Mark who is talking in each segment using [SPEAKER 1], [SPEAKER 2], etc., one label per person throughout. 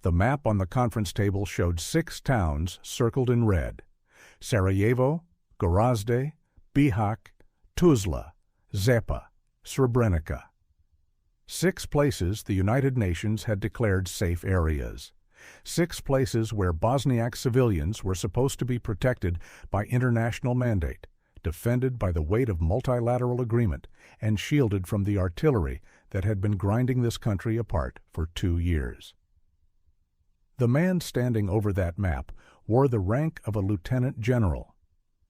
[SPEAKER 1] The map on the conference table showed 6 towns circled in red: Sarajevo, Gorazde, Bihać, Tuzla, Zepa, Srebrenica. 6 places the United Nations had declared safe areas. 6 places where Bosniak civilians were supposed to be protected by international mandate, defended by the weight of multilateral agreement, and shielded from the artillery that had been grinding this country apart for 2 years. The man standing over that map wore the rank of a lieutenant general.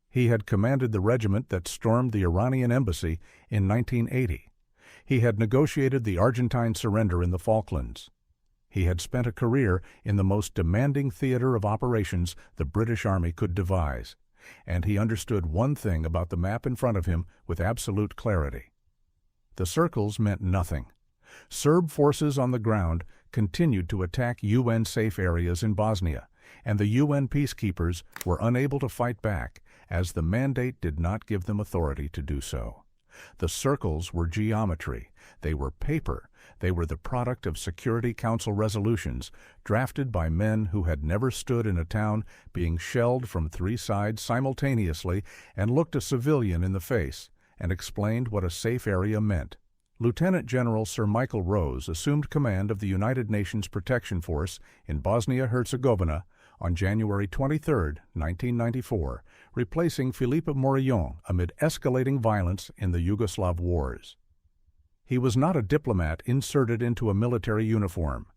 [SPEAKER 1] He had commanded the regiment that stormed the Iranian Embassy in 1980. He had negotiated the Argentine surrender in the Falklands. He had spent a career in the most demanding theater of operations the British Army could devise, and he understood one thing about the map in front of him with absolute clarity. The circles meant nothing. Serb forces on the ground continued to attack UN safe areas in Bosnia, and the UN peacekeepers were unable to fight back, as the mandate did not give them authority to do so. The circles were geometry. They were paper. They were the product of Security Council resolutions, drafted by men who had never stood in a town being shelled from 3 sides simultaneously and looked a civilian in the face and explained what a safe area meant. Lieutenant General Sir Michael Rose assumed command of the United Nations Protection Force in Bosnia-Herzegovina on January 23, 1994, replacing Philippe Morillon amid escalating violence in the Yugoslav wars. He was not a diplomat inserted into a military uniform.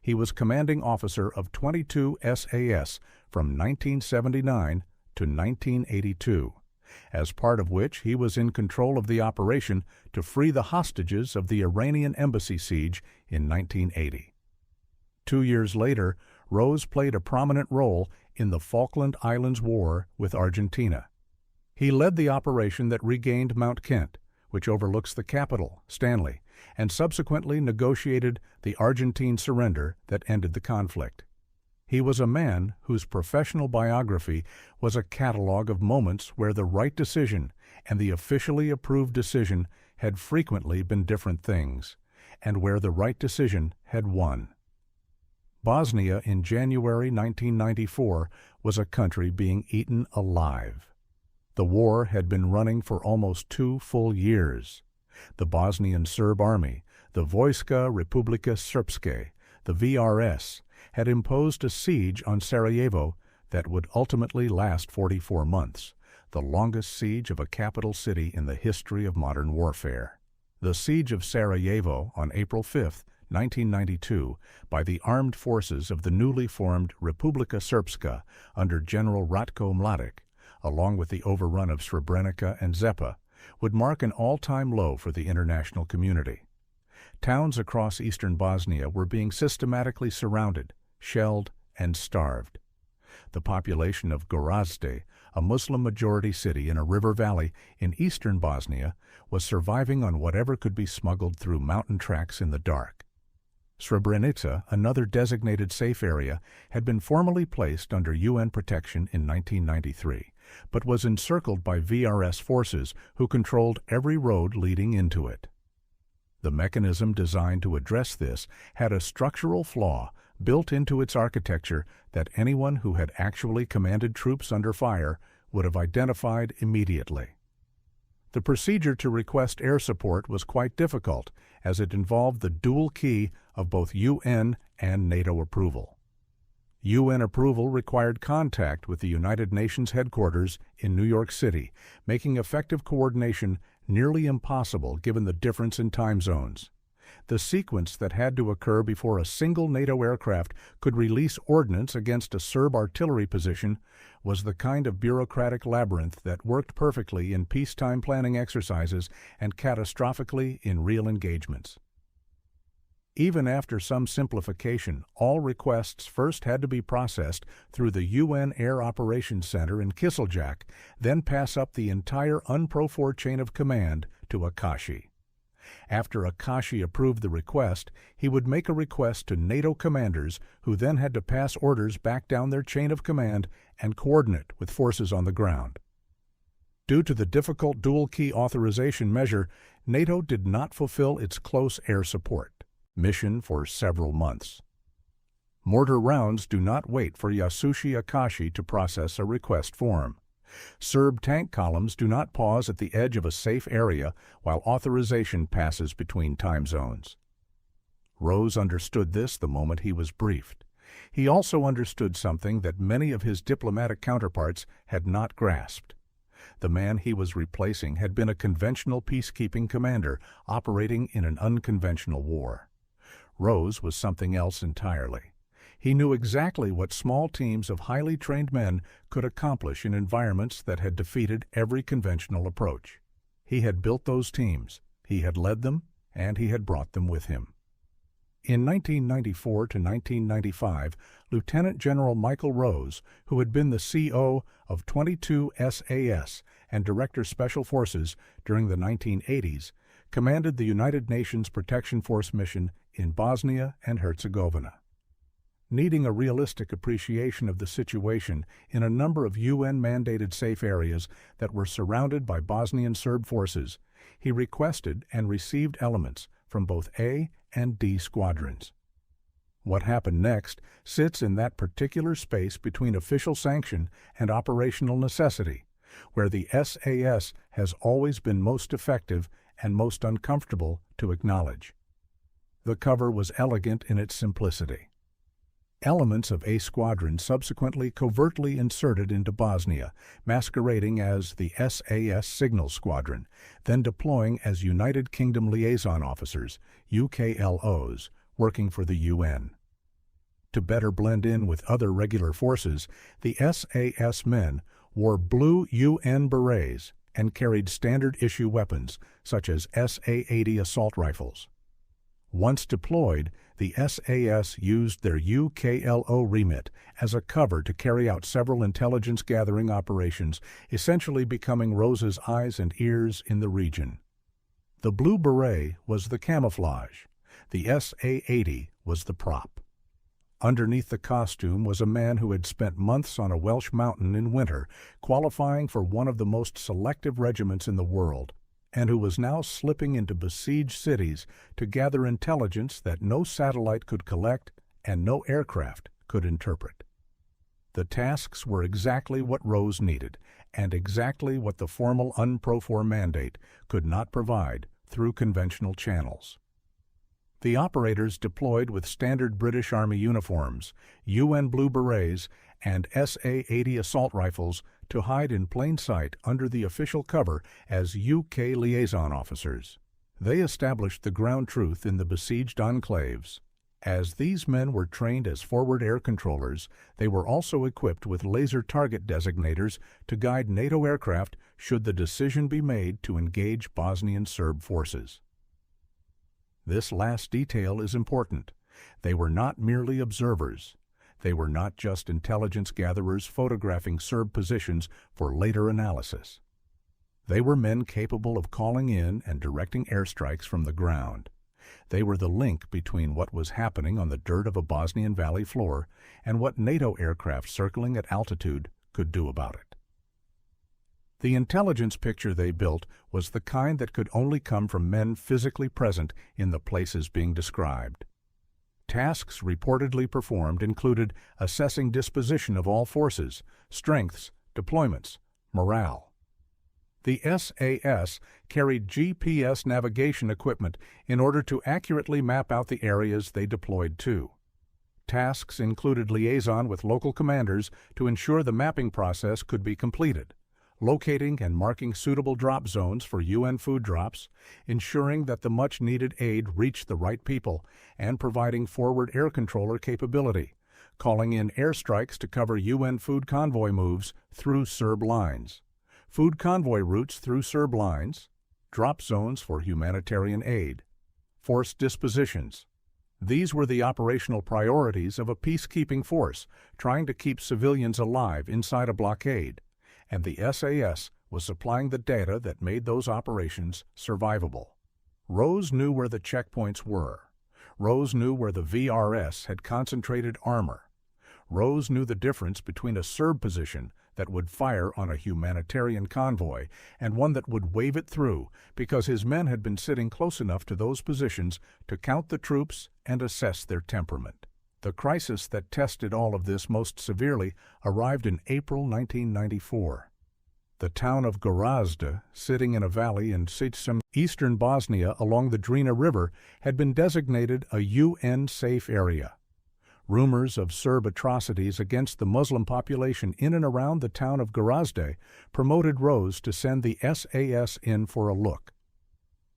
[SPEAKER 1] He was commanding officer of 22 SAS from 1979 to 1982, as part of which he was in control of the operation to free the hostages of the Iranian Embassy Siege in 1980. 2 years later, Rose played a prominent role in the Falkland Islands War with Argentina. He led the operation that regained Mount Kent, which overlooks the capital, Stanley, and subsequently negotiated the Argentine surrender that ended the conflict. He was a man whose professional biography was a catalog of moments where the right decision and the officially approved decision had frequently been different things, and where the right decision had won. Bosnia in January 1994 was a country being eaten alive. The war had been running for almost 2 full years. The Bosnian Serb Army, the Vojska Republike Srpske, the VRS, had imposed a siege on Sarajevo that would ultimately last 44 months, the longest siege of a capital city in the history of modern warfare. The siege of Sarajevo on April 5, 1992, by the armed forces of the newly formed Republika Srpska under General Ratko Mladic, along with the overrun of Srebrenica and Zepa, would mark an all-time low for the international community. Towns across eastern Bosnia were being systematically surrounded, shelled, and starved. The population of Gorazde, a Muslim-majority city in a river valley in eastern Bosnia, was surviving on whatever could be smuggled through mountain tracks in the dark. Srebrenica, another designated safe area, had been formally placed under UN protection in 1993, but was encircled by VRS forces who controlled every road leading into it. The mechanism designed to address this had a structural flaw built into its architecture that anyone who had actually commanded troops under fire would have identified immediately. The procedure to request air support was quite difficult, as it involved the dual key of both UN and NATO approval. UN approval required contact with the United Nations headquarters in New York City, making effective coordination nearly impossible given the difference in time zones. The sequence that had to occur before a single NATO aircraft could release ordnance against a Serb artillery position was the kind of bureaucratic labyrinth that worked perfectly in peacetime planning exercises and catastrophically in real engagements. Even after some simplification, all requests first had to be processed through the UN Air Operations Center in Kiseljak, then pass up the entire UNPROFOR chain of command to Akashi. After Akashi approved the request, he would make a request to NATO commanders, who then had to pass orders back down their chain of command and coordinate with forces on the ground. Due to the difficult dual-key authorization measure, NATO did not fulfill its close air support mission for several months. Mortar rounds do not wait for Yasushi Akashi to process a request form. Serb tank columns do not pause at the edge of a safe area while authorization passes between time zones. Rose understood this the moment he was briefed. He also understood something that many of his diplomatic counterparts had not grasped. The man he was replacing had been a conventional peacekeeping commander operating in an unconventional war. Rose was something else entirely. He knew exactly what small teams of highly trained men could accomplish in environments that had defeated every conventional approach. He had built those teams, he had led them, and he had brought them with him. In 1994 to 1995, Lieutenant General Michael Rose, who had been the CO of 22 SAS and Director Special Forces during the 1980s, commanded the United Nations Protection Force mission in Bosnia and Herzegovina. Needing a realistic appreciation of the situation in a number of UN-mandated safe areas that were surrounded by Bosnian Serb forces, he requested and received elements from both A and D squadrons. What happened next sits in that particular space between official sanction and operational necessity, where the SAS has always been most effective and most uncomfortable to acknowledge. The cover was elegant in its simplicity. Elements of A Squadron subsequently covertly inserted into Bosnia, masquerading as the SAS Signal Squadron, then deploying as United Kingdom Liaison Officers, UKLOs, working for the UN. To better blend in with other regular forces, the SAS men wore blue UN berets and carried standard-issue weapons, such as SA-80 assault rifles. Once deployed, the SAS used their UKLO remit as a cover to carry out several intelligence-gathering operations, essentially becoming Rose's eyes and ears in the region. The blue beret was the camouflage. The SA-80 was the prop. Underneath the costume was a man who had spent months on a Welsh mountain in winter, qualifying for one of the most selective regiments in the world, and who was now slipping into besieged cities to gather intelligence that no satellite could collect and no aircraft could interpret. The tasks were exactly what Rose needed, and exactly what the formal UNPROFOR mandate could not provide through conventional channels. The operators deployed with standard British Army uniforms, UN blue berets, and SA-80 assault rifles to hide in plain sight under the official cover as UK liaison officers. They established the ground truth in the besieged enclaves. As these men were trained as forward air controllers, they were also equipped with laser target designators to guide NATO aircraft should the decision be made to engage Bosnian Serb forces. This last detail is important. They were not merely observers. They were not just intelligence gatherers photographing Serb positions for later analysis. They were men capable of calling in and directing airstrikes from the ground. They were the link between what was happening on the dirt of a Bosnian valley floor and what NATO aircraft circling at altitude could do about it. The intelligence picture they built was the kind that could only come from men physically present in the places being described. Tasks reportedly performed included assessing disposition of all forces, strengths, deployments, morale. The SAS carried GPS navigation equipment in order to accurately map out the areas they deployed to. Tasks included liaison with local commanders to ensure the mapping process could be completed, locating and marking suitable drop zones for UN food drops, ensuring that the much-needed aid reached the right people, and providing forward air controller capability, calling in airstrikes to cover UN food convoy moves through Serb lines, food convoy routes through Serb lines, drop zones for humanitarian aid, force dispositions. These were the operational priorities of a peacekeeping force trying to keep civilians alive inside a blockade, and the SAS was supplying the data that made those operations survivable. Rose knew where the checkpoints were. Rose knew where the VRS had concentrated armor. Rose knew the difference between a Serb position that would fire on a humanitarian convoy and one that would wave it through because his men had been sitting close enough to those positions to count the troops and assess their temperament. The crisis that tested all of this most severely arrived in April 1994. The town of Gorazde, sitting in a valley in Siege, eastern Bosnia along the Drina River, had been designated a UN-safe area. Rumors of Serb atrocities against the Muslim population in and around the town of Gorazde promoted Rose to send the SAS in for a look.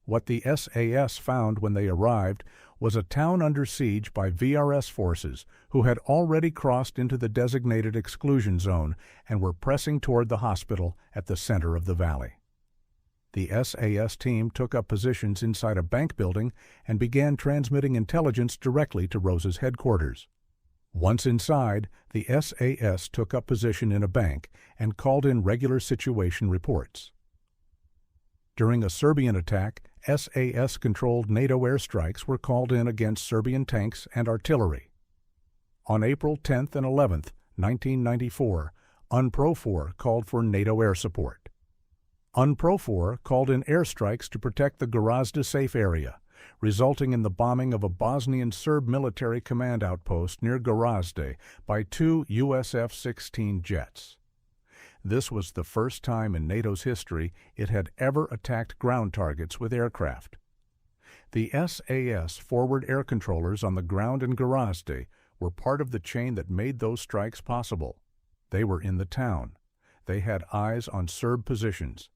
[SPEAKER 1] What the SAS found when they arrived was a town under siege by VRS forces who had already crossed into the designated exclusion zone and were pressing toward the hospital at the center of the valley. The SAS team took up positions inside a bank building and began transmitting intelligence directly to Rose's headquarters. Once inside, the SAS took up position in a bank and called in regular situation reports. During a Serbian attack, SAS-controlled NATO airstrikes were called in against Serbian tanks and artillery. On April 10 and 11, 1994, UNPROFOR called for NATO air support. UNPROFOR called in airstrikes to protect the Gorazde safe area, resulting in the bombing of a Bosnian Serb military command outpost near Gorazde by two US F-16 jets. This was the first time in NATO's history it had ever attacked ground targets with aircraft. The SAS forward air controllers on the ground in Gorazde were part of the chain that made those strikes possible. They were in the town. They had eyes on Serb positions.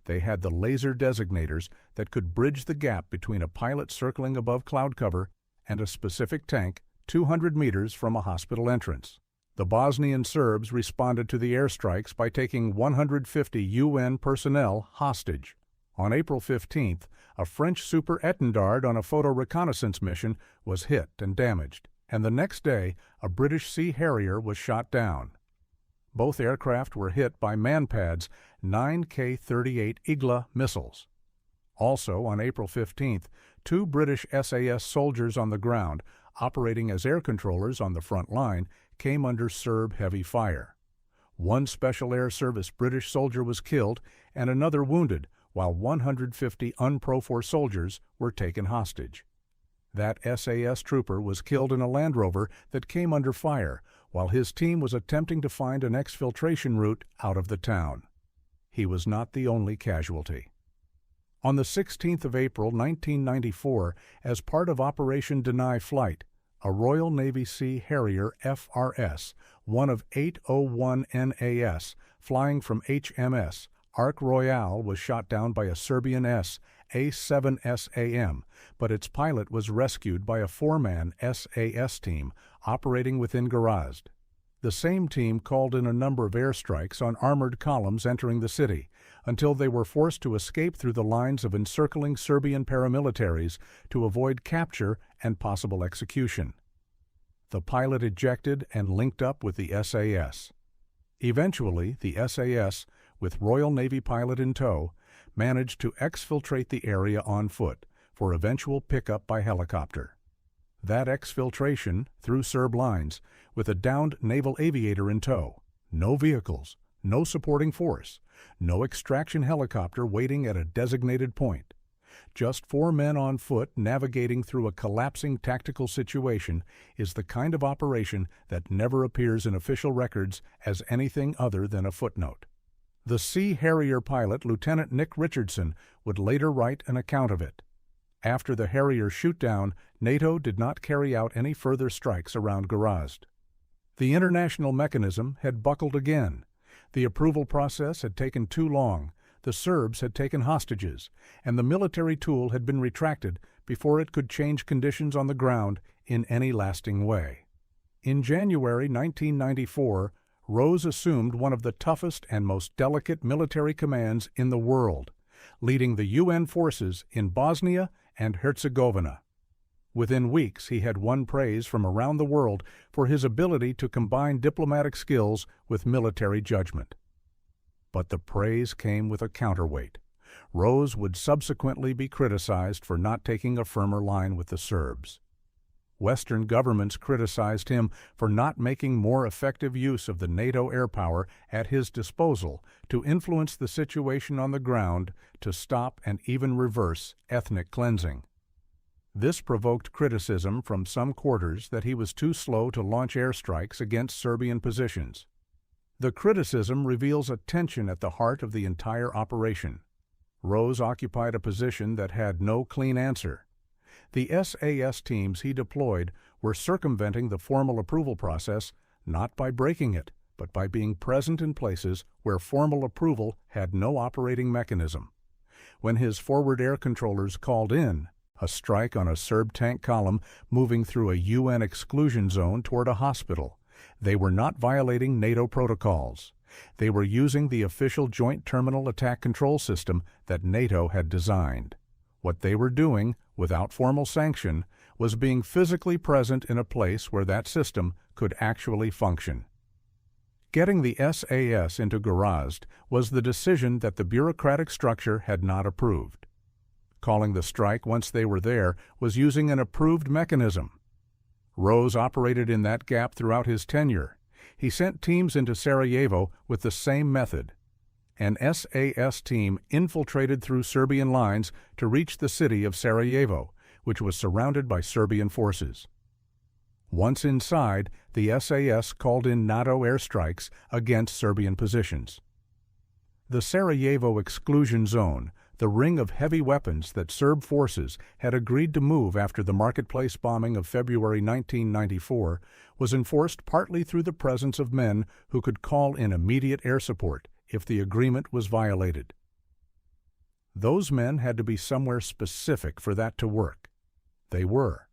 [SPEAKER 1] They had the laser designators that could bridge the gap between a pilot circling above cloud cover and a specific tank 200 meters from a hospital entrance. The Bosnian Serbs responded to the airstrikes by taking 150 UN personnel hostage. On April 15th, a French Super Étendard on a photo reconnaissance mission was hit and damaged, and the next day a British Sea Harrier was shot down. Both aircraft were hit by Manpad's 9K-38 Igla missiles. Also, on April 15th, two British SAS soldiers on the ground, operating as air controllers on the front line, came under Serb heavy fire. One Special Air Service British soldier was killed and another wounded, while 150 UNPROFOR soldiers were taken hostage. That SAS trooper was killed in a Land Rover that came under fire, while his team was attempting to find an exfiltration route out of the town. He was not the only casualty. On the 16th of April, 1994, as part of Operation Deny Flight, a Royal Navy Sea Harrier FRS, one of 801 NAS, flying from HMS Ark Royal, was shot down by a Serbian A-7SAM, but its pilot was rescued by a four-man SAS team operating within Gorazde. The same team called in a number of airstrikes on armored columns entering the city, until they were forced to escape through the lines of encircling Serbian paramilitaries to avoid capture and possible execution. The pilot ejected and linked up with the SAS. Eventually, the SAS, with Royal Navy pilot in tow, managed to exfiltrate the area on foot for eventual pickup by helicopter. That exfiltration, through Serb lines, with a downed naval aviator in tow, no vehicles, no supporting force, no extraction helicopter waiting at a designated point. Just four men on foot navigating through a collapsing tactical situation is the kind of operation that never appears in official records as anything other than a footnote. The Sea Harrier pilot, Lieutenant Nick Richardson, would later write an account of it. After the Harrier shootdown, NATO did not carry out any further strikes around Gorazde. The international mechanism had buckled again. The approval process had taken too long, the Serbs had taken hostages, and the military tool had been retracted before it could change conditions on the ground in any lasting way. In January 1994, Rose assumed one of the toughest and most delicate military commands in the world, leading the UN forces in Bosnia and Herzegovina. Within weeks, he had won praise from around the world for his ability to combine diplomatic skills with military judgment. But the praise came with a counterweight. Rose would subsequently be criticized for not taking a firmer line with the Serbs. Western governments criticized him for not making more effective use of the NATO air power at his disposal to influence the situation on the ground to stop and even reverse ethnic cleansing. This provoked criticism from some quarters that he was too slow to launch airstrikes against Serbian positions. The criticism reveals a tension at the heart of the entire operation. Rose occupied a position that had no clean answer. The SAS teams he deployed were circumventing the formal approval process not by breaking it, but by being present in places where formal approval had no operating mechanism. When his forward air controllers called in a strike on a Serb tank column moving through a UN exclusion zone toward a hospital, they were not violating NATO protocols. They were using the official Joint Terminal Attack Control System that NATO had designed. What they were doing, without formal sanction, was being physically present in a place where that system could actually function. Getting the SAS into Gorazd was the decision that the bureaucratic structure had not approved. Calling the strike once they were there was using an approved mechanism. Rose operated in that gap throughout his tenure. He sent teams into Sarajevo with the same method. An SAS team infiltrated through Serbian lines to reach the city of Sarajevo, which was surrounded by Serbian forces. Once inside, the SAS called in NATO airstrikes against Serbian positions. The Sarajevo exclusion zone, the ring of heavy weapons that Serb forces had agreed to move after the marketplace bombing of February 1994, was enforced partly through the presence of men who could call in immediate air support if the agreement was violated. Those men had to be somewhere specific for that to work. They were.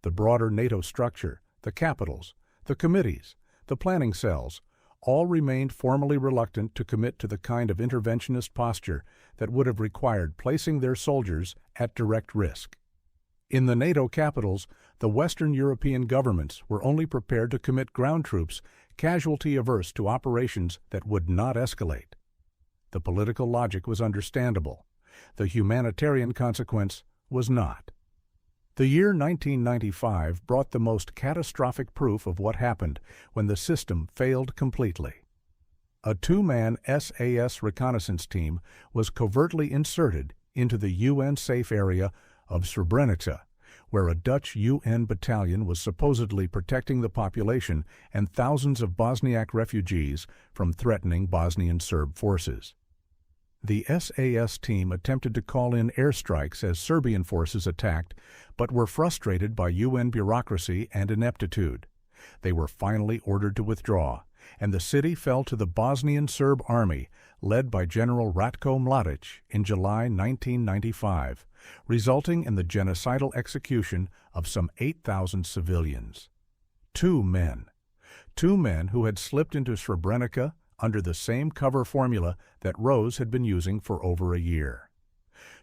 [SPEAKER 1] The broader NATO structure, the capitals, the committees, the planning cells, all remained formally reluctant to commit to the kind of interventionist posture that would have required placing their soldiers at direct risk. In the NATO capitals, the Western European governments were only prepared to commit ground troops casualty-averse to operations that would not escalate. The political logic was understandable. The humanitarian consequence was not. The year 1995 brought the most catastrophic proof of what happened when the system failed completely. A two-man SAS reconnaissance team was covertly inserted into the UN-safe area of Srebrenica, where a Dutch UN battalion was supposedly protecting the population and thousands of Bosniak refugees from threatening Bosnian Serb forces. The SAS team attempted to call in airstrikes as Serbian forces attacked, but were frustrated by UN bureaucracy and ineptitude. They were finally ordered to withdraw, and the city fell to the Bosnian Serb army, led by General Ratko Mladic in July 1995, resulting in the genocidal execution of some 8,000 civilians. Two men who had slipped into Srebrenica under the same cover formula that Rose had been using for over a year.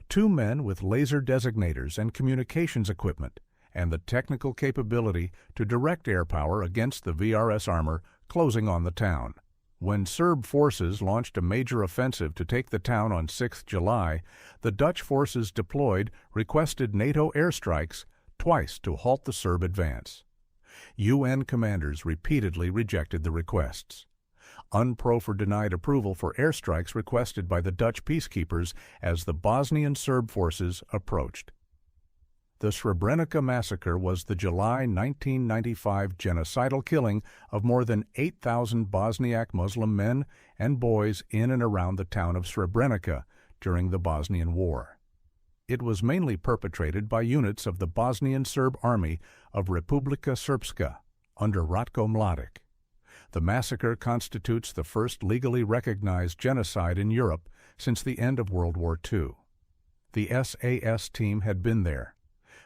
[SPEAKER 1] Two men with laser designators and communications equipment, and the technical capability to direct air power against the VRS armor closing on the town. When Serb forces launched a major offensive to take the town on 6 July, the Dutch forces deployed requested NATO airstrikes twice to halt the Serb advance. UN commanders repeatedly rejected the requests. UNPROFOR denied approval for airstrikes requested by the Dutch peacekeepers as the Bosnian Serb forces approached. The Srebrenica massacre was the July 1995 genocidal killing of more than 8,000 Bosniak Muslim men and boys in and around the town of Srebrenica during the Bosnian War. It was mainly perpetrated by units of the Bosnian Serb Army of Republika Srpska under Ratko Mladic. The massacre constitutes the first legally recognized genocide in Europe since the end of World War II. The SAS team had been there.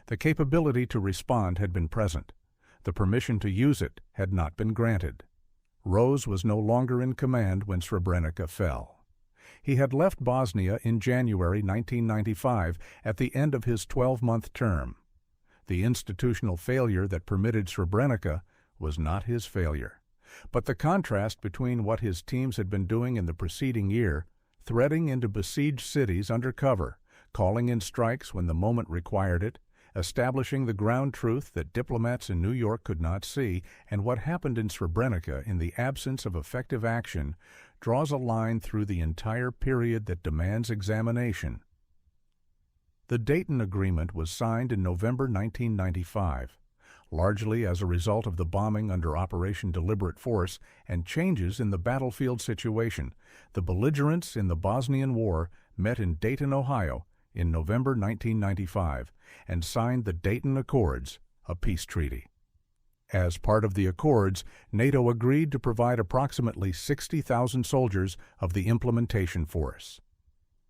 [SPEAKER 1] The capability to respond had been present. The permission to use it had not been granted. Rose was no longer in command when Srebrenica fell. He had left Bosnia in January 1995 at the end of his 12-month term. The institutional failure that permitted Srebrenica was not his failure. But the contrast between what his teams had been doing in the preceding year, threading into besieged cities under cover, calling in strikes when the moment required it, establishing the ground truth that diplomats in New York could not see, and what happened in Srebrenica in the absence of effective action, draws a line through the entire period that demands examination. The Dayton Agreement was signed in November 1995, largely as a result of the bombing under Operation Deliberate Force and changes in the battlefield situation. The belligerents in the Bosnian War met in Dayton, Ohio, in November 1995 and signed the Dayton Accords, a peace treaty. As part of the Accords, NATO agreed to provide approximately 60,000 soldiers of the implementation force.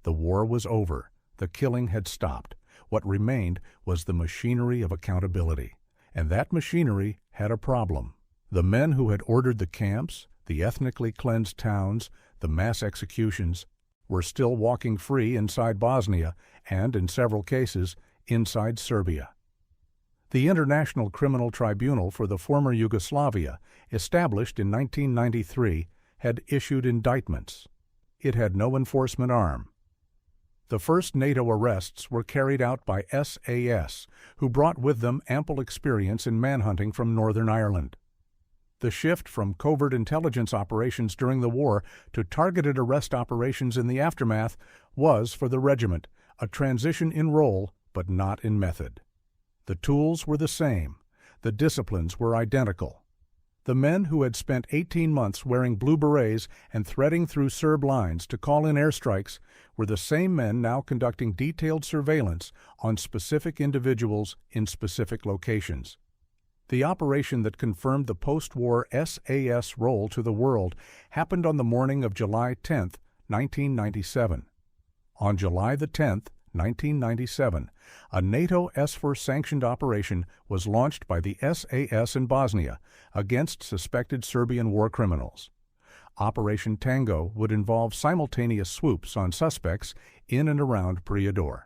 [SPEAKER 1] The war was over. The killing had stopped. What remained was the machinery of accountability. And that machinery had a problem. The men who had ordered the camps, the ethnically cleansed towns, the mass executions, were still walking free inside Bosnia and, in several cases, inside Serbia. The International Criminal Tribunal for the former Yugoslavia, established in 1993, had issued indictments. It had no enforcement arm. The first NATO arrests were carried out by SAS, who brought with them ample experience in manhunting from Northern Ireland. The shift from covert intelligence operations during the war to targeted arrest operations in the aftermath was, for the regiment, a transition in role but not in method. The tools were the same. The disciplines were identical. The men who had spent 18 months wearing blue berets and threading through Serb lines to call in airstrikes were the same men now conducting detailed surveillance on specific individuals in specific locations. The operation that confirmed the post-war SAS role to the world happened on the morning of July 10, 1997. On July the 10th, 1997, a NATO SFOR-sanctioned operation was launched by the SAS in Bosnia against suspected Serbian war criminals. Operation Tango would involve simultaneous swoops on suspects in and around Prijedor.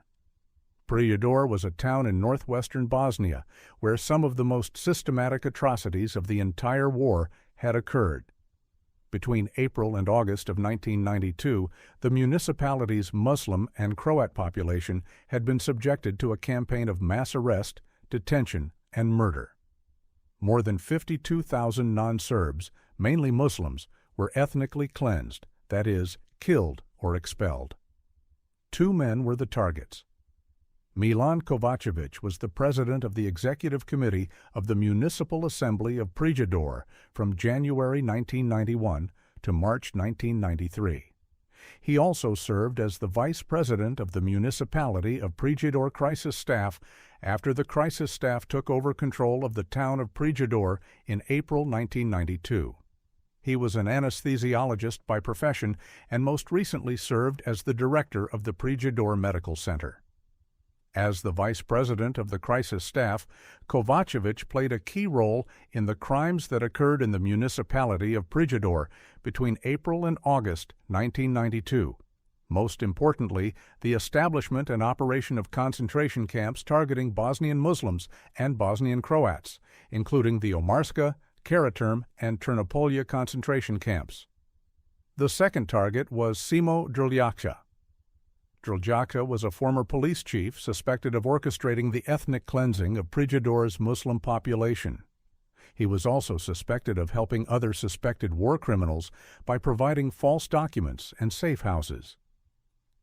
[SPEAKER 1] Prijedor was a town in northwestern Bosnia where some of the most systematic atrocities of the entire war had occurred. Between April and August of 1992, the municipality's Muslim and Croat population had been subjected to a campaign of mass arrest, detention, and murder. More than 52,000 non-Serbs, mainly Muslims, were ethnically cleansed, that is, killed or expelled. 2 men were the targets. Milan Kovacevic was the president of the executive committee of the Municipal Assembly of Prijedor from January 1991 to March 1993. He also served as the vice president of the municipality of Prijedor crisis staff after the crisis staff took over control of the town of Prijedor in April 1992. He was an anesthesiologist by profession and most recently served as the director of the Prijedor Medical Center. As the vice president of the crisis staff, Kovacevic played a key role in the crimes that occurred in the municipality of Prijedor between April and August 1992. Most importantly, the establishment and operation of concentration camps targeting Bosnian Muslims and Bosnian Croats, including the Omarska, Karaterm, and Ternopolje concentration camps. The second target was Simo Drljača. Drljača was a former police chief suspected of orchestrating the ethnic cleansing of Prijedor's Muslim population. He was also suspected of helping other suspected war criminals by providing false documents and safe houses.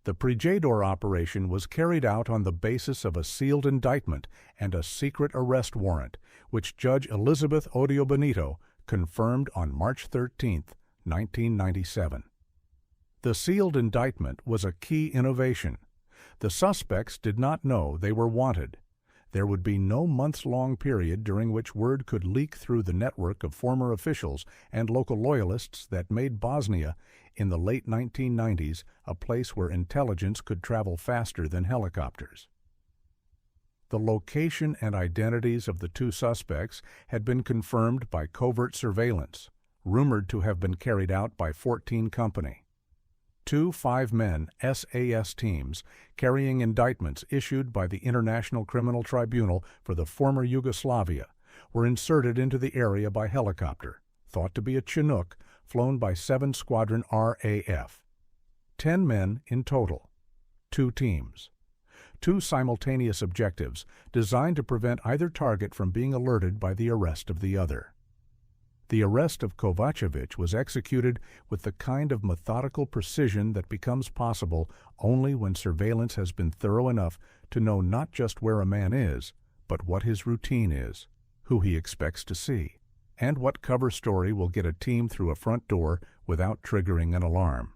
[SPEAKER 1] The Prijedor operation was carried out on the basis of a sealed indictment and a secret arrest warrant, which Judge Elizabeth Odio Benito confirmed on March 13, 1997. The sealed indictment was a key innovation. The suspects did not know they were wanted. There would be no months-long period during which word could leak through the network of former officials and local loyalists that made Bosnia, in the late 1990s, a place where intelligence could travel faster than helicopters. The location and identities of the 2 suspects had been confirmed by covert surveillance, rumored to have been carried out by 14 Company. 2 5-man SAS teams carrying indictments issued by the International Criminal Tribunal for the former Yugoslavia were inserted into the area by helicopter, thought to be a Chinook, flown by 7 Squadron RAF. 10 men in total. 2 teams. 2 simultaneous objectives designed to prevent either target from being alerted by the arrest of the other. The arrest of Kovacevic was executed with the kind of methodical precision that becomes possible only when surveillance has been thorough enough to know not just where a man is, but what his routine is, who he expects to see, and what cover story will get a team through a front door without triggering an alarm.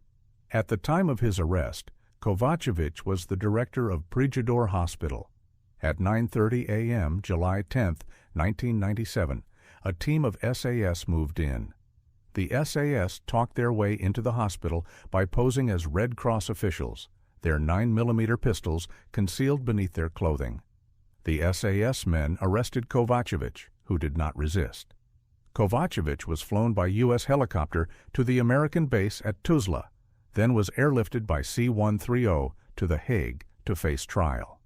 [SPEAKER 1] At the time of his arrest, Kovacevic was the director of Prijedor Hospital. At 9:30 a.m., July 10, 1997, a team of SAS moved in. The SAS talked their way into the hospital by posing as Red Cross officials, their 9mm pistols concealed beneath their clothing. The SAS men arrested Kovacevic, who did not resist. Kovacevic was flown by U.S. helicopter to the American base at Tuzla, then was airlifted by C-130 to The Hague to face trial.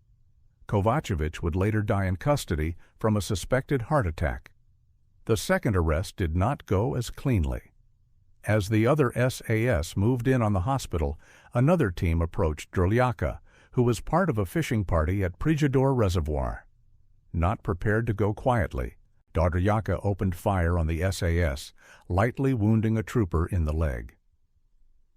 [SPEAKER 1] Kovacevic would later die in custody from a suspected heart attack. The second arrest did not go as cleanly. As the other SAS moved in on the hospital, another team approached Drlyaka, who was part of a fishing party at Prijedor Reservoir. Not prepared to go quietly, Drlyaka opened fire on the SAS, lightly wounding a trooper in the leg.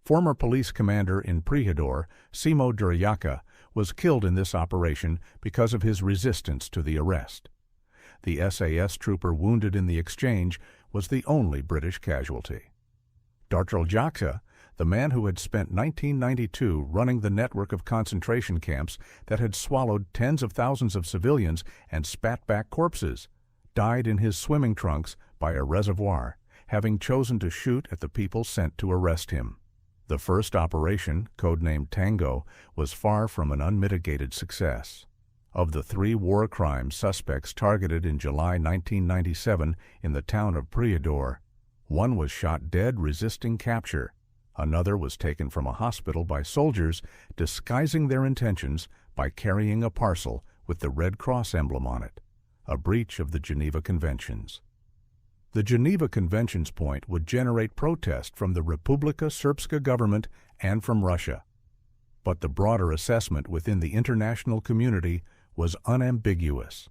[SPEAKER 1] Former police commander in Prijedor, Simo Drlyaka, was killed in this operation because of his resistance to the arrest. The SAS trooper wounded in the exchange was the only British casualty. Drlyaka, the man who had spent 1992 running the network of concentration camps that had swallowed tens of thousands of civilians and spat back corpses, died in his swimming trunks by a reservoir, having chosen to shoot at the people sent to arrest him. The first operation, codenamed Tango, was far from an unmitigated success. Of the 3 war crime suspects targeted in July 1997 in the town of Prijedor, one was shot dead resisting capture. Another was taken from a hospital by soldiers disguising their intentions by carrying a parcel with the Red Cross emblem on it, a breach of the Geneva Conventions. The Geneva Conventions point would generate protest from the Republika Srpska government and from Russia. But the broader assessment within the international community was unambiguous.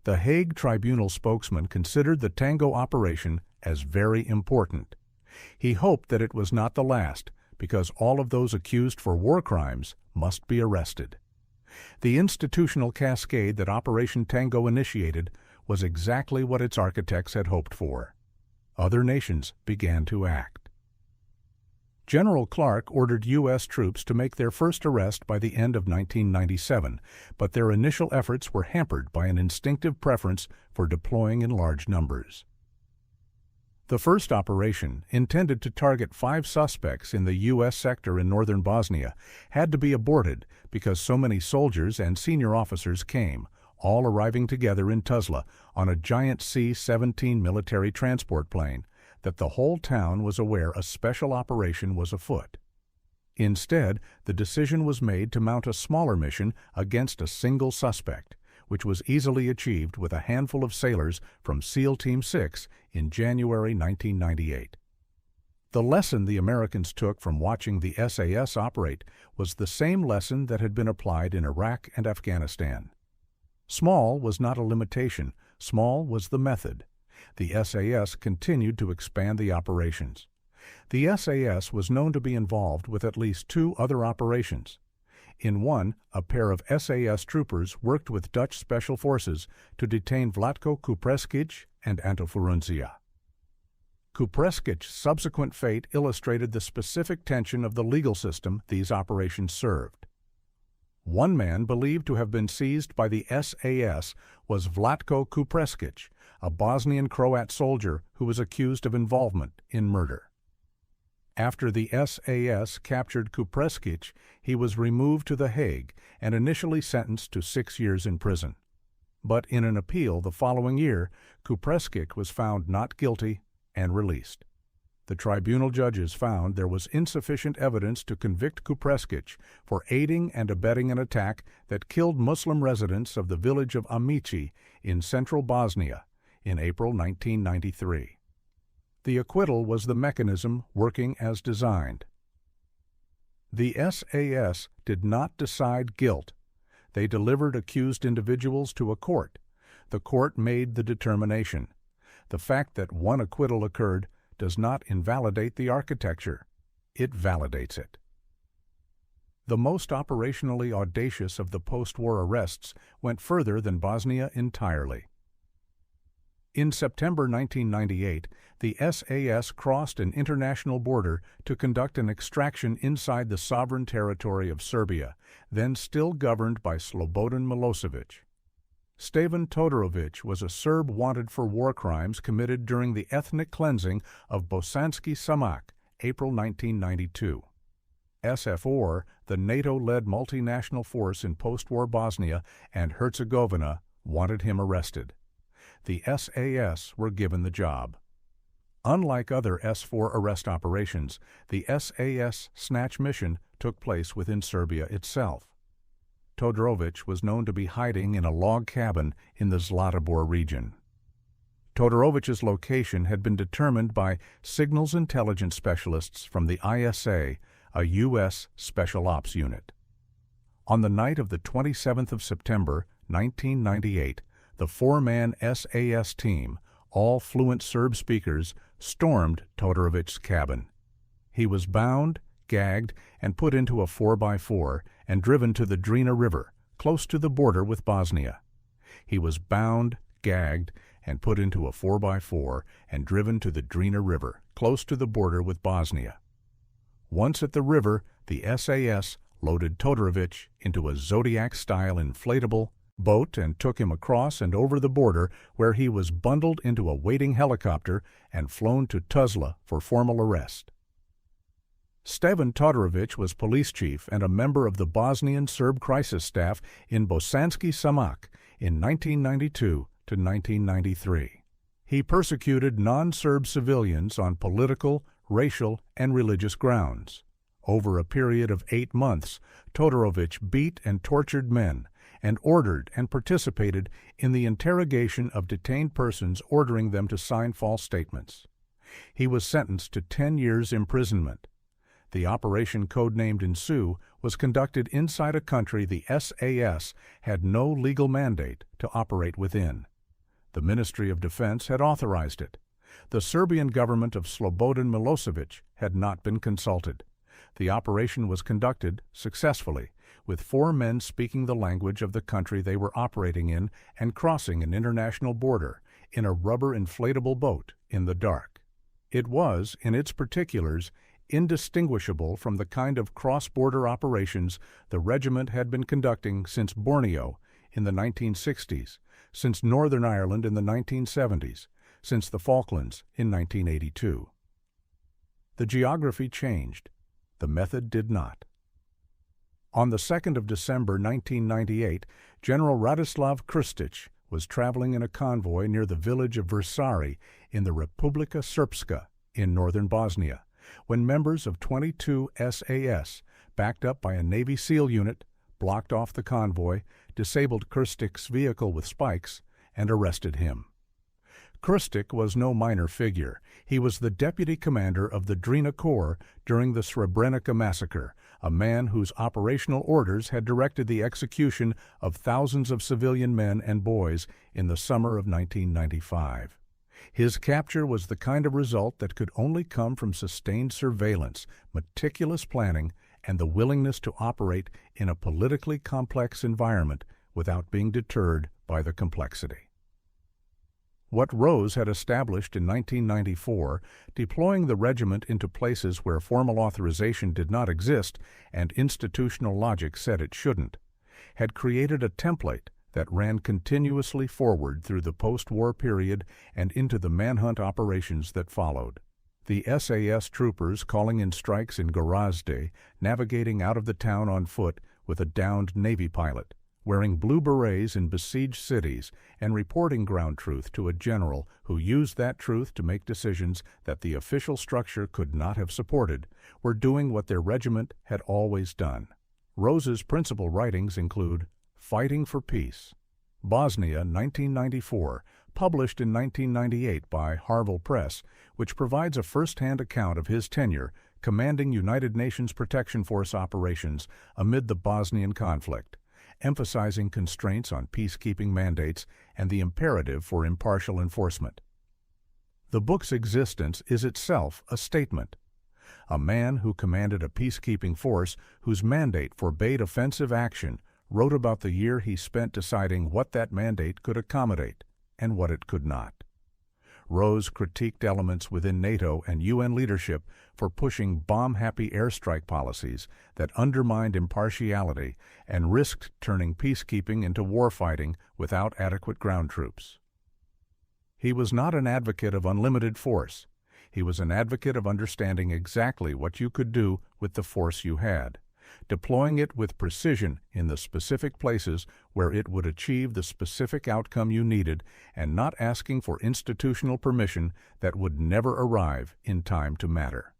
[SPEAKER 1] The Hague Tribunal spokesman considered the Tango operation as very important. He hoped that it was not the last, because all of those accused for war crimes must be arrested. The institutional cascade that Operation Tango initiated was exactly what its architects had hoped for. Other nations began to act. General Clark ordered U.S. troops to make their first arrest by the end of 1997, but their initial efforts were hampered by an instinctive preference for deploying in large numbers. The first operation, intended to target 5 suspects in the U.S. sector in northern Bosnia, had to be aborted because so many soldiers and senior officers came, all arriving together in Tuzla on a giant C-17 military transport plane, that the whole town was aware a special operation was afoot. Instead, the decision was made to mount a smaller mission against a single suspect, which was easily achieved with a handful of sailors from SEAL Team 6 in January 1998. The lesson the Americans took from watching the SAS operate was the same lesson that had been applied in Iraq and Afghanistan. Small was not a limitation, small was the method. The SAS continued to expand the operations. The SAS was known to be involved with at least 2 other operations. In one, a pair of SAS troopers worked with Dutch special forces to detain Vlatko Kupreskić and Anto Furunzija. Kupreskić's subsequent fate illustrated the specific tension of the legal system these operations served. One man believed to have been seized by the SAS was Vlatko Kupreskić, a Bosnian Croat soldier who was accused of involvement in murder. After the SAS captured Kupreskić, he was removed to The Hague and initially sentenced to 6 years in prison. But in an appeal the following year, Kupreskić was found not guilty and released. The tribunal judges found there was insufficient evidence to convict Kupreskić for aiding and abetting an attack that killed Muslim residents of the village of Amici in central Bosnia in April 1993. The acquittal was the mechanism working as designed. The SAS did not decide guilt. They delivered accused individuals to a court. The court made the determination. The fact that one acquittal occurred does not invalidate the architecture. It validates it. The most operationally audacious of the post-war arrests went further than Bosnia entirely. In September 1998, the SAS crossed an international border to conduct an extraction inside the sovereign territory of Serbia, then still governed by Slobodan Milosevic. Stevan Todorovic was a Serb wanted for war crimes committed during the ethnic cleansing of Bosanski Samak, April 1992. SFOR, the NATO-led multinational force in post-war Bosnia and Herzegovina, wanted him arrested. The SAS were given the job. Unlike other S4 arrest operations, the SAS snatch mission took place within Serbia itself. Todorovic was known to be hiding in a log cabin in the Zlatibor region. Todorovic's location had been determined by signals intelligence specialists from the ISA, a U.S. Special Ops unit. On the night of the 27th of September, 1998, the four-man SAS team, all fluent Serb speakers, stormed Todorovic's cabin. He was bound, gagged, and put into a 4x4 and driven to the Drina River, close to the border with Bosnia. He was bound, gagged, and put into a 4x4 and driven to the Drina River, close to the border with Bosnia. Once at the river, the SAS loaded Todorovic into a Zodiac-style inflatable boat and took him across and over the border, where he was bundled into a waiting helicopter and flown to Tuzla for formal arrest. Stevan Todorovic was police chief and a member of the Bosnian Serb crisis staff in Bosanski Samak in 1992 to 1993. He persecuted non-Serb civilians on political, racial, and religious grounds. Over a period of 8 months, Todorovic beat and tortured men and ordered and participated in the interrogation of detained persons, ordering them to sign false statements. He was sentenced to 10 years' imprisonment. The operation codenamed Ensue was conducted inside a country the SAS had no legal mandate to operate within. The Ministry of Defense had authorized it. The Serbian government of Slobodan Milosevic had not been consulted. The operation was conducted successfully, with 4 men speaking the language of the country they were operating in and crossing an international border in a rubber inflatable boat in the dark. It was, in its particulars, indistinguishable from the kind of cross-border operations the regiment had been conducting since Borneo in the 1960s, since Northern Ireland in the 1970s, since the Falklands in 1982. The geography changed. The method did not. On the 2nd of December 1998, General Radislav Krstić was traveling in a convoy near the village of Vrsari in the Republika Srpska in northern Bosnia, when members of 22 SAS, backed up by a Navy SEAL unit, blocked off the convoy, disabled Krstić's vehicle with spikes, and arrested him. Krstić was no minor figure. He was the deputy commander of the Drina Corps during the Srebrenica massacre, a man whose operational orders had directed the execution of thousands of civilian men and boys in the summer of 1995. His capture was the kind of result that could only come from sustained surveillance, meticulous planning, and the willingness to operate in a politically complex environment without being deterred by the complexity. What Rose had established in 1994, deploying the regiment into places where formal authorization did not exist and institutional logic said it shouldn't, had created a template that ran continuously forward through the post-war period and into the manhunt operations that followed. The SAS troopers calling in strikes in Gorazde, navigating out of the town on foot with a downed Navy pilot, wearing blue berets in besieged cities and reporting ground truth to a general who used that truth to make decisions that the official structure could not have supported, were doing what their regiment had always done. Rose's principal writings include Fighting for Peace, Bosnia, 1994, published in 1998 by Harville Press, which provides a first-hand account of his tenure commanding United Nations Protection Force operations amid the Bosnian conflict, emphasizing constraints on peacekeeping mandates and the imperative for impartial enforcement. The book's existence is itself a statement. A man who commanded a peacekeeping force whose mandate forbade offensive action wrote about the year he spent deciding what that mandate could accommodate and what it could not. Rose critiqued elements within NATO and UN leadership for pushing bomb-happy airstrike policies that undermined impartiality and risked turning peacekeeping into warfighting without adequate ground troops. He was not an advocate of unlimited force. He was an advocate of understanding exactly what you could do with the force you had, deploying it with precision in the specific places where it would achieve the specific outcome you needed, and not asking for institutional permission that would never arrive in time to matter.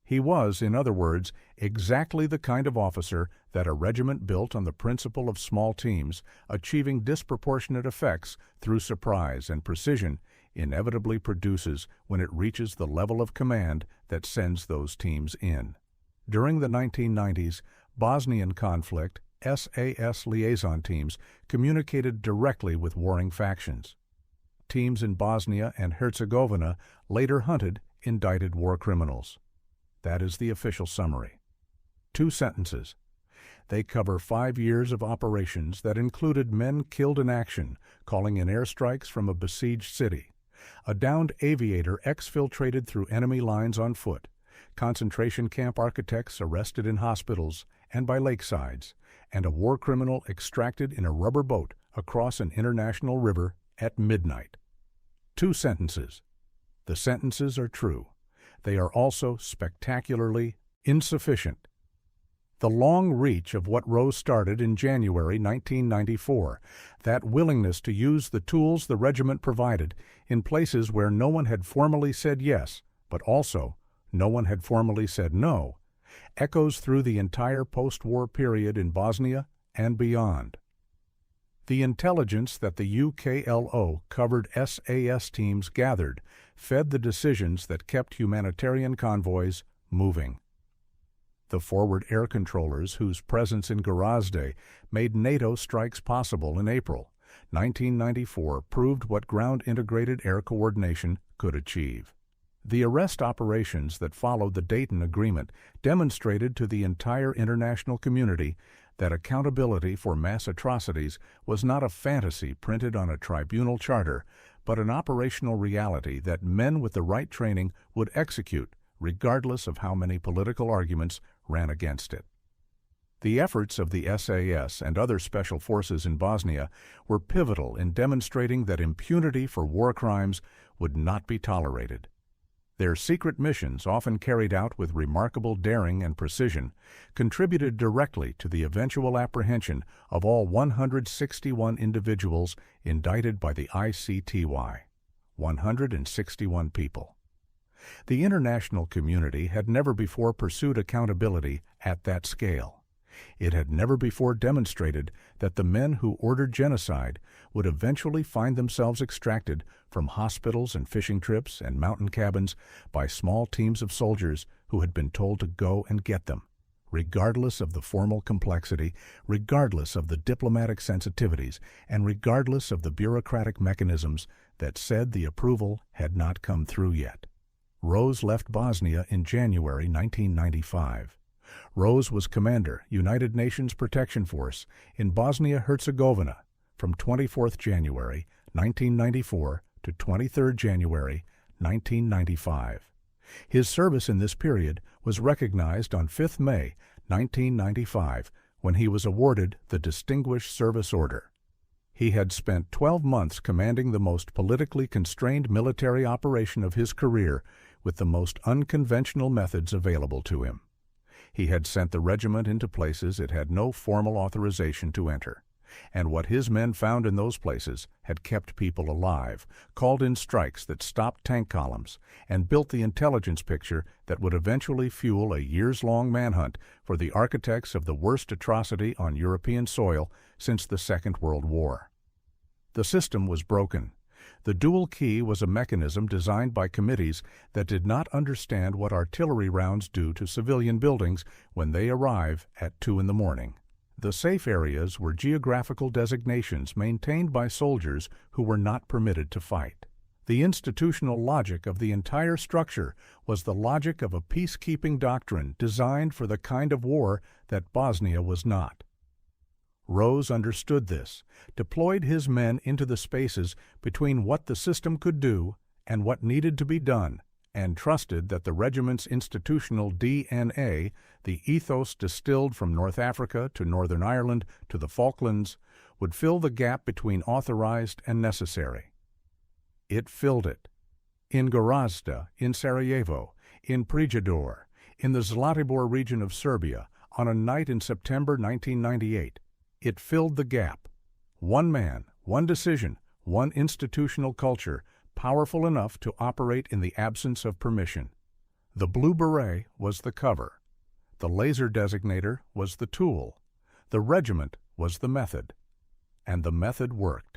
[SPEAKER 1] He was, in other words, exactly the kind of officer that a regiment built on the principle of small teams, achieving disproportionate effects through surprise and precision, inevitably produces when it reaches the level of command that sends those teams in. During the 1990s Bosnian conflict, SAS liaison teams communicated directly with warring factions. Teams in Bosnia and Herzegovina later hunted indicted war criminals. That is the official summary. 2 sentences. They cover 5 years of operations that included men killed in action, calling in airstrikes from a besieged city, a downed aviator exfiltrated through enemy lines on foot, concentration camp architects arrested in hospitals and by lakesides, and a war criminal extracted in a rubber boat across an international river at midnight. 2 sentences. The sentences are true. They are also spectacularly insufficient. The long reach of what Rose started in January 1994, that willingness to use the tools the regiment provided in places where no one had formally said yes, but also no one had formally said no, echoes through the entire post-war period in Bosnia and beyond. The intelligence that the UKLO covered SAS teams gathered fed the decisions that kept humanitarian convoys moving. The forward air controllers whose presence in Gorazde made NATO strikes possible in April 1994 proved what ground-integrated air coordination could achieve. The arrest operations that followed the Dayton Agreement demonstrated to the entire international community that accountability for mass atrocities was not a fantasy printed on a tribunal charter, but an operational reality that men with the right training would execute, regardless of how many political arguments ran against it. The efforts of the SAS and other special forces in Bosnia were pivotal in demonstrating that impunity for war crimes would not be tolerated. Their secret missions, often carried out with remarkable daring and precision, contributed directly to the eventual apprehension of all 161 individuals indicted by the ICTY. 161 people. The international community had never before pursued accountability at that scale. It had never before demonstrated that the men who ordered genocide would eventually find themselves extracted from hospitals and fishing trips and mountain cabins by small teams of soldiers who had been told to go and get them, regardless of the formal complexity, regardless of the diplomatic sensitivities, and regardless of the bureaucratic mechanisms that said the approval had not come through yet. Rose left Bosnia in January 1995. Rose was Commander, United Nations Protection Force, in Bosnia-Herzegovina from 24th January 1994 to 23rd January 1995. His service in this period was recognized on 5th May 1995 when he was awarded the Distinguished Service Order. He had spent 12 months commanding the most politically constrained military operation of his career with the most unconventional methods available to him. He had sent the regiment into places it had no formal authorization to enter, and what his men found in those places had kept people alive, called in strikes that stopped tank columns, and built the intelligence picture that would eventually fuel a years-long manhunt for the architects of the worst atrocity on European soil since the Second World War. The system was broken. The dual key was a mechanism designed by committees that did not understand what artillery rounds do to civilian buildings when they arrive at 2 in the morning. The safe areas were geographical designations maintained by soldiers who were not permitted to fight. The institutional logic of the entire structure was the logic of a peacekeeping doctrine designed for the kind of war that Bosnia was not. Rose understood this, deployed his men into the spaces between what the system could do and what needed to be done, and trusted that the regiment's institutional DNA, the ethos distilled from North Africa to Northern Ireland to the Falklands, would fill the gap between authorized and necessary. It filled it. In Gorazda, in Sarajevo, in Prijedor, in the Zlatibor region of Serbia, on a night in September 1998, it filled the gap. One man, one decision, one institutional culture, powerful enough to operate in the absence of permission. The blue beret was the cover. The laser designator was the tool. The regiment was the method. And the method worked.